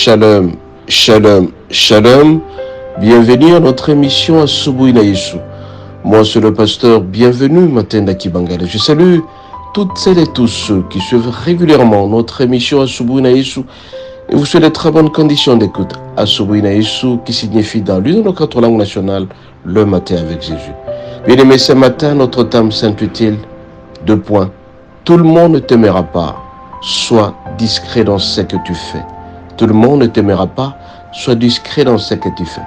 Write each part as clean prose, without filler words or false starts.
Shalom, shalom, shalom. Bienvenue à notre émission Asubuhi na Yesu. Moi, c'est le pasteur. Bienvenue, Matenda Kibangala. Je salue toutes celles et tous ceux qui suivent régulièrement notre émission Asubuhi na Yesu. Et vous souhaitez de très bonnes conditions d'écoute. Asubuhi na Yesu, qui signifie dans l'une de nos quatre langues nationales, le matin avec Jésus. Bien aimé, ce matin, notre thème s'intitule 2 points. Tout le monde ne t'aimera pas. Sois discret dans ce que tu fais. Tout le monde ne t'aimera pas. Sois discret dans ce que tu fais.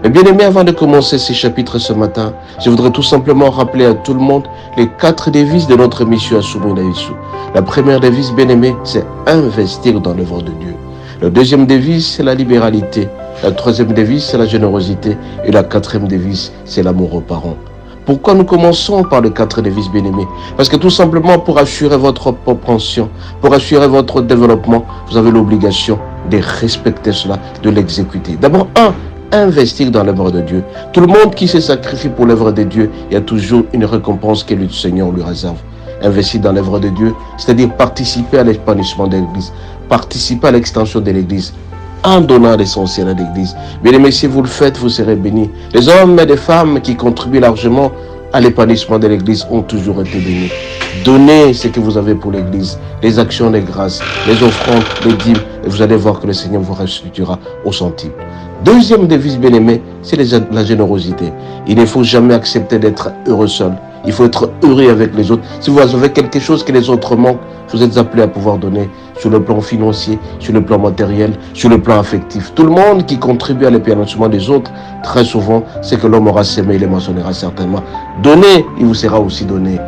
Mais bien aimé, avant de commencer ces chapitres ce matin, je voudrais tout simplement rappeler à tout le monde les 4 devises de notre mission Asubuhi na Yesu. La première devise, bien aimé, c'est investir dans l'œuvre de Dieu. La deuxième devise, c'est la libéralité. La troisième devise, c'est la générosité. Et la quatrième devise, c'est l'amour aux parents. Pourquoi nous commençons par les 4 devises, bien-aimés? Parce que tout simplement, pour assurer votre propension, pour assurer votre développement, vous avez l'obligation de respecter cela, de l'exécuter. D'abord, investir dans l'œuvre de Dieu. Tout le monde qui se sacrifie pour l'œuvre de Dieu, il y a toujours une récompense que le Seigneur lui réserve. Investir dans l'œuvre de Dieu, c'est-à-dire participer à l'épanouissement de l'Église, participer à l'extension de l'Église, en donnant l'essentiel à l'Église. Bien aimés, si vous le faites, vous serez bénis. Les hommes et les femmes qui contribuent largement à l'épanouissement de l'Église ont toujours été bénis. Donnez ce que vous avez pour l'Église, les actions de grâce, les offrandes, les dîmes, et vous allez voir que le Seigneur vous restituera au centime. Deuxième devise, bien aimé, c'est la générosité. Il ne faut jamais accepter d'être heureux seul. Il faut être heureux avec les autres. Si vous avez quelque chose que les autres manquent, vous êtes appelés à pouvoir donner sur le plan financier, sur le plan matériel, sur le plan affectif. Tout le monde qui contribue à l'épanouissement des autres, très souvent, c'est que l'homme aura semé, il les mentionnerà certainement. Donnez, il vous sera aussi donné.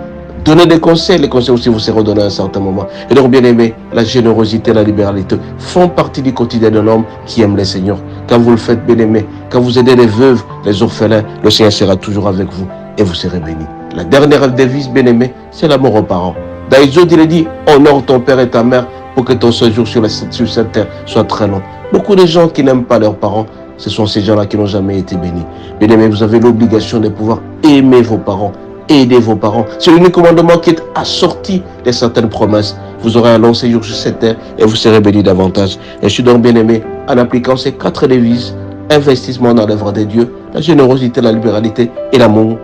Donnez des conseils, les conseils aussi vous seront donnés à un certain moment. Et donc, bien aimé, la générosité, la libéralité font partie du quotidien d'un homme qui aime le Seigneur. Quand vous le faites, bien aimé, quand vous aidez les veuves, les orphelins, le Seigneur sera toujours avec vous et vous serez bénis. La dernière devise, bien aimé, c'est l'amour aux parents. Dans Exode, il est dit, honore ton père et ta mère pour que ton séjour sur cette terre soit très long. Beaucoup de gens qui n'aiment pas leurs parents, ce sont ces gens-là qui n'ont jamais été bénis. Bien aimé, vous avez l'obligation de pouvoir aimer vos parents, aider vos parents. C'est l'unique commandement qui est assorti de certaines promesses. Vous aurez un long séjour sur cette terre et vous serez bénis davantage. Et je suis donc bien aimé, en appliquant ces 4 devises, investissement dans l'œuvre de Dieu, la générosité, la libéralité et l'amour,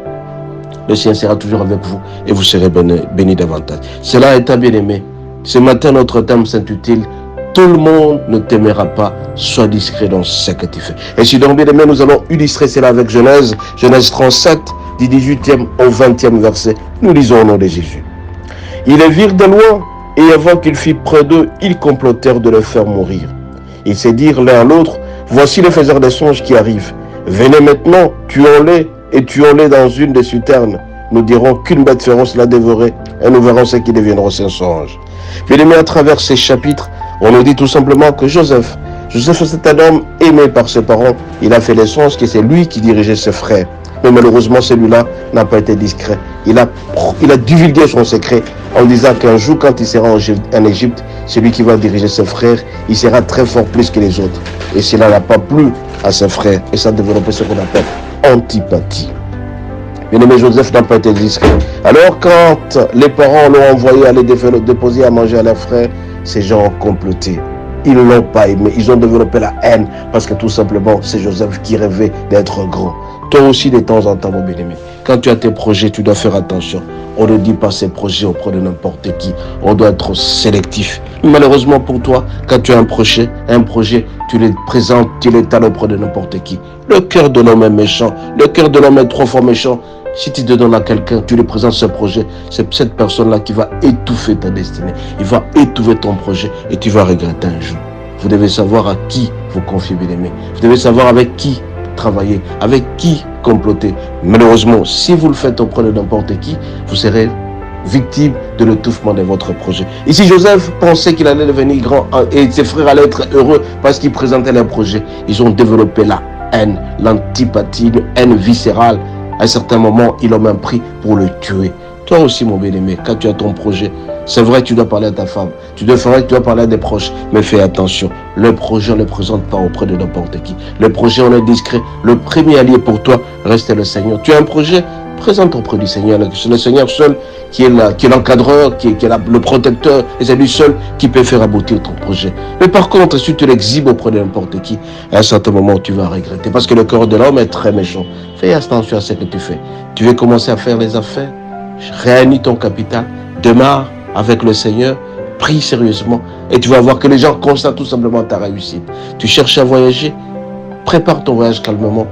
le Seigneur sera toujours avec vous et vous serez bénis davantage. Cela étant bien aimé, ce matin notre thème s'intitule « Tout le monde ne t'aimera pas, sois discret dans ce que tu fais ». Et si donc bien aimé, nous allons illustrer cela avec Genèse 37, du 18e au 20e verset. Nous lisons au nom de Jésus. Ils les virent de loin et avant qu'il fût près d'eux, ils complotèrent de le faire mourir. Ils se dirent l'un à l'autre, voici les faiseurs des songes qui arrivent. Venez maintenant, tuons-les et tuons-les dans une des citernes. Nous dirons qu'une bête féroce l'a dévoré et nous verrons ce qui deviendra ces songes. Bien aimé, à travers ces chapitres, on nous dit tout simplement que Joseph c'est un homme aimé par ses parents. Il a fait les songes que c'est lui qui dirigeait ses frères. Mais malheureusement, celui-là n'a pas été discret. Il a divulgué son secret en disant qu'un jour, quand il sera en Égypte, celui qui va diriger ses frères, il sera très fort plus que les autres. Et cela n'a pas plu à ses frères. Et ça a développé ce qu'on appelle antipathie. Bien aimé, Joseph n'a pas été discret. Alors, quand les parents l'ont envoyé aller déposer à manger à leurs frères, ces gens ont comploté. Ils ne l'ont pas aimé. Ils ont développé la haine parce que tout simplement, c'est Joseph qui rêvait d'être grand. Toi aussi, de temps en temps, mon bien-aimé, quand tu as tes projets, tu dois faire attention. On ne dit pas ces projets auprès de n'importe qui. On doit être sélectif. Malheureusement pour toi, quand tu as un projet, tu le présentes, tu l'étales auprès de n'importe qui. Le cœur de l'homme est méchant. Le cœur de l'homme est 3 fois méchant. Si tu te donnes à quelqu'un, tu lui présentes ce projet, c'est cette personne-là qui va étouffer ta destinée. Il va étouffer ton projet et tu vas regretter un jour. Vous devez savoir à qui vous confiez, bien-aimé. Vous devez savoir avec qui travailler, avec qui comploter. Malheureusement, si vous le faites auprès de n'importe qui, vous serez victime de l'étouffement de votre projet. Ici, Joseph pensait qu'il allait devenir grand et ses frères allaient être heureux parce qu'ils présentaient leur projet. Ils ont développé la haine, l'antipathie, une haine viscérale. À un certain moment, ils l'ont même pris pour le tuer. Toi aussi, mon bien-aimé, quand tu as ton projet, c'est vrai que tu dois parler à ta femme, tu dois parler à des proches, mais fais attention. Le projet, on ne le présente pas auprès de n'importe qui. Le projet, on est discret. Le premier allié pour toi reste le Seigneur. Tu as un projet, Présente auprès du Seigneur. C'est le Seigneur seul qui est l'encadreur, qui est le protecteur, et c'est lui seul qui peut faire aboutir ton projet. Mais par contre, si tu l'exhibes auprès de n'importe qui, à un certain moment, tu vas regretter. Parce que le cœur de l'homme est très méchant. Fais attention à ce que tu fais. Tu veux commencer à faire les affaires? Réunis ton capital. Démarre avec le Seigneur. Prie sérieusement. Et tu vas voir que les gens constatent tout simplement ta réussite. Tu cherches à voyager? Prépare ton voyage calmement.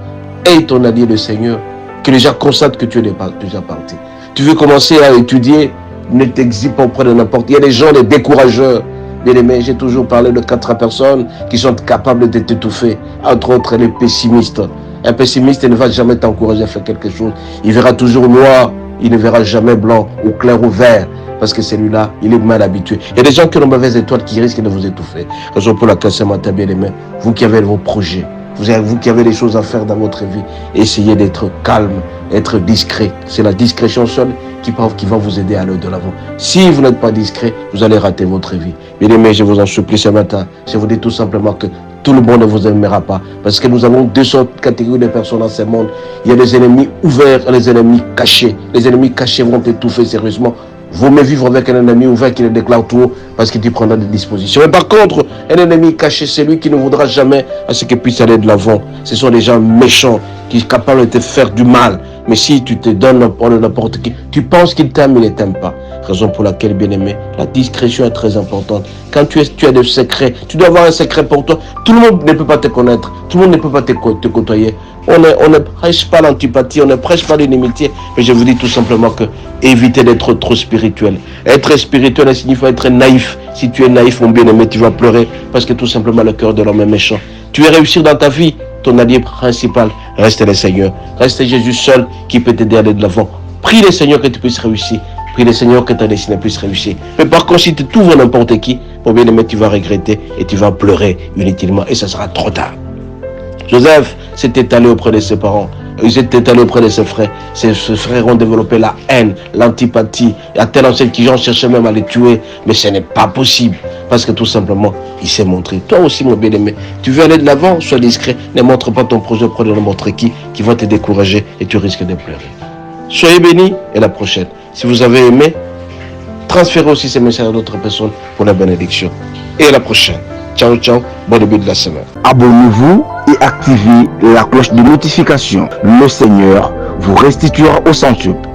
Aie ton allié le Seigneur. Que les gens constatent que tu es déjà parti. Tu veux commencer à étudier, ne t'exhibe pas auprès de n'importe qui. Il y a des gens, des décourageurs. Bien aimé, j'ai toujours parlé de 4 personnes qui sont capables de t'étouffer. Entre autres, les pessimistes. Un pessimiste ne va jamais t'encourager à faire quelque chose. Il verra toujours noir, il ne verra jamais blanc ou clair ou vert. Parce que celui-là, il est mal habitué. Il y a des gens qui ont une mauvaise étoile qui risquent de vous étouffer. Raison pour laquelle ce matin, bien aimé, vous qui avez vos projets, vous qui avez des choses à faire dans votre vie, essayez d'être calme, être discret. C'est la discrétion seule qui va vous aider à aller de l'avant. Si vous n'êtes pas discret, vous allez rater votre vie. Bien aimé, je vous en supplie ce matin. Je vous dis tout simplement que tout le monde ne vous aimera pas. Parce que nous avons 2 sortes de catégories de personnes dans ce monde. Il y a les ennemis ouverts et les ennemis cachés. Les ennemis cachés vont t'étouffer sérieusement. Vaut mieux vivre avec un ennemi ouvert qui le déclare tout haut parce que tu prendras des dispositions. Mais par contre, un ennemi caché, c'est lui qui ne voudra jamais à ce qu'il puisse aller de l'avant. Ce sont des gens méchants qui sont capables de te faire du mal. Mais si tu te donnes n'importe qui, tu penses qu'il t'aime, il ne t'aime pas. Raison pour laquelle, bien aimé, la discrétion est très importante. Quand tu as des secrets, tu dois avoir un secret pour toi. Tout le monde ne peut pas te connaître. Tout le monde ne peut pas te côtoyer. On ne prêche pas l'antipathie, on ne prêche pas l'inimitié. Mais je vous dis tout simplement que évitez d'être trop spirituel. Être spirituel signifie être naïf. Si tu es naïf, mon bien-aimé, tu vas pleurer parce que tout simplement le cœur de l'homme est méchant. Tu veux réussir dans ta vie, ton allié principal reste le Seigneur. Reste Jésus seul qui peut t'aider à aller de l'avant. Prie le Seigneur que tu puisses réussir. Prie le Seigneur que ta destinée puisse réussir. Mais par contre, si tu t'ouvres n'importe qui, mon bien-aimé, tu vas regretter et tu vas pleurer inutilement et ça sera trop tard. Joseph s'était allé auprès de ses parents. Ils étaient allés auprès de ses frères. Ses frères ont développé la haine, l'antipathie. À tel enseigne qu'ils ont cherché même à les tuer. Mais ce n'est pas possible. Parce que tout simplement, il s'est montré. Toi aussi, mon bien-aimé, tu veux aller de l'avant, sois discret. Ne montre pas ton projet auprès de n'importe qui va te décourager et tu risques de pleurer. Soyez bénis et à la prochaine. Si vous avez aimé, transférez aussi ces messages à d'autres personnes pour la bénédiction. Et à la prochaine. Ciao, ciao. Bon début de la semaine. Abonnez-vous et activez la cloche de notification. Le Seigneur vous restituera au centuple.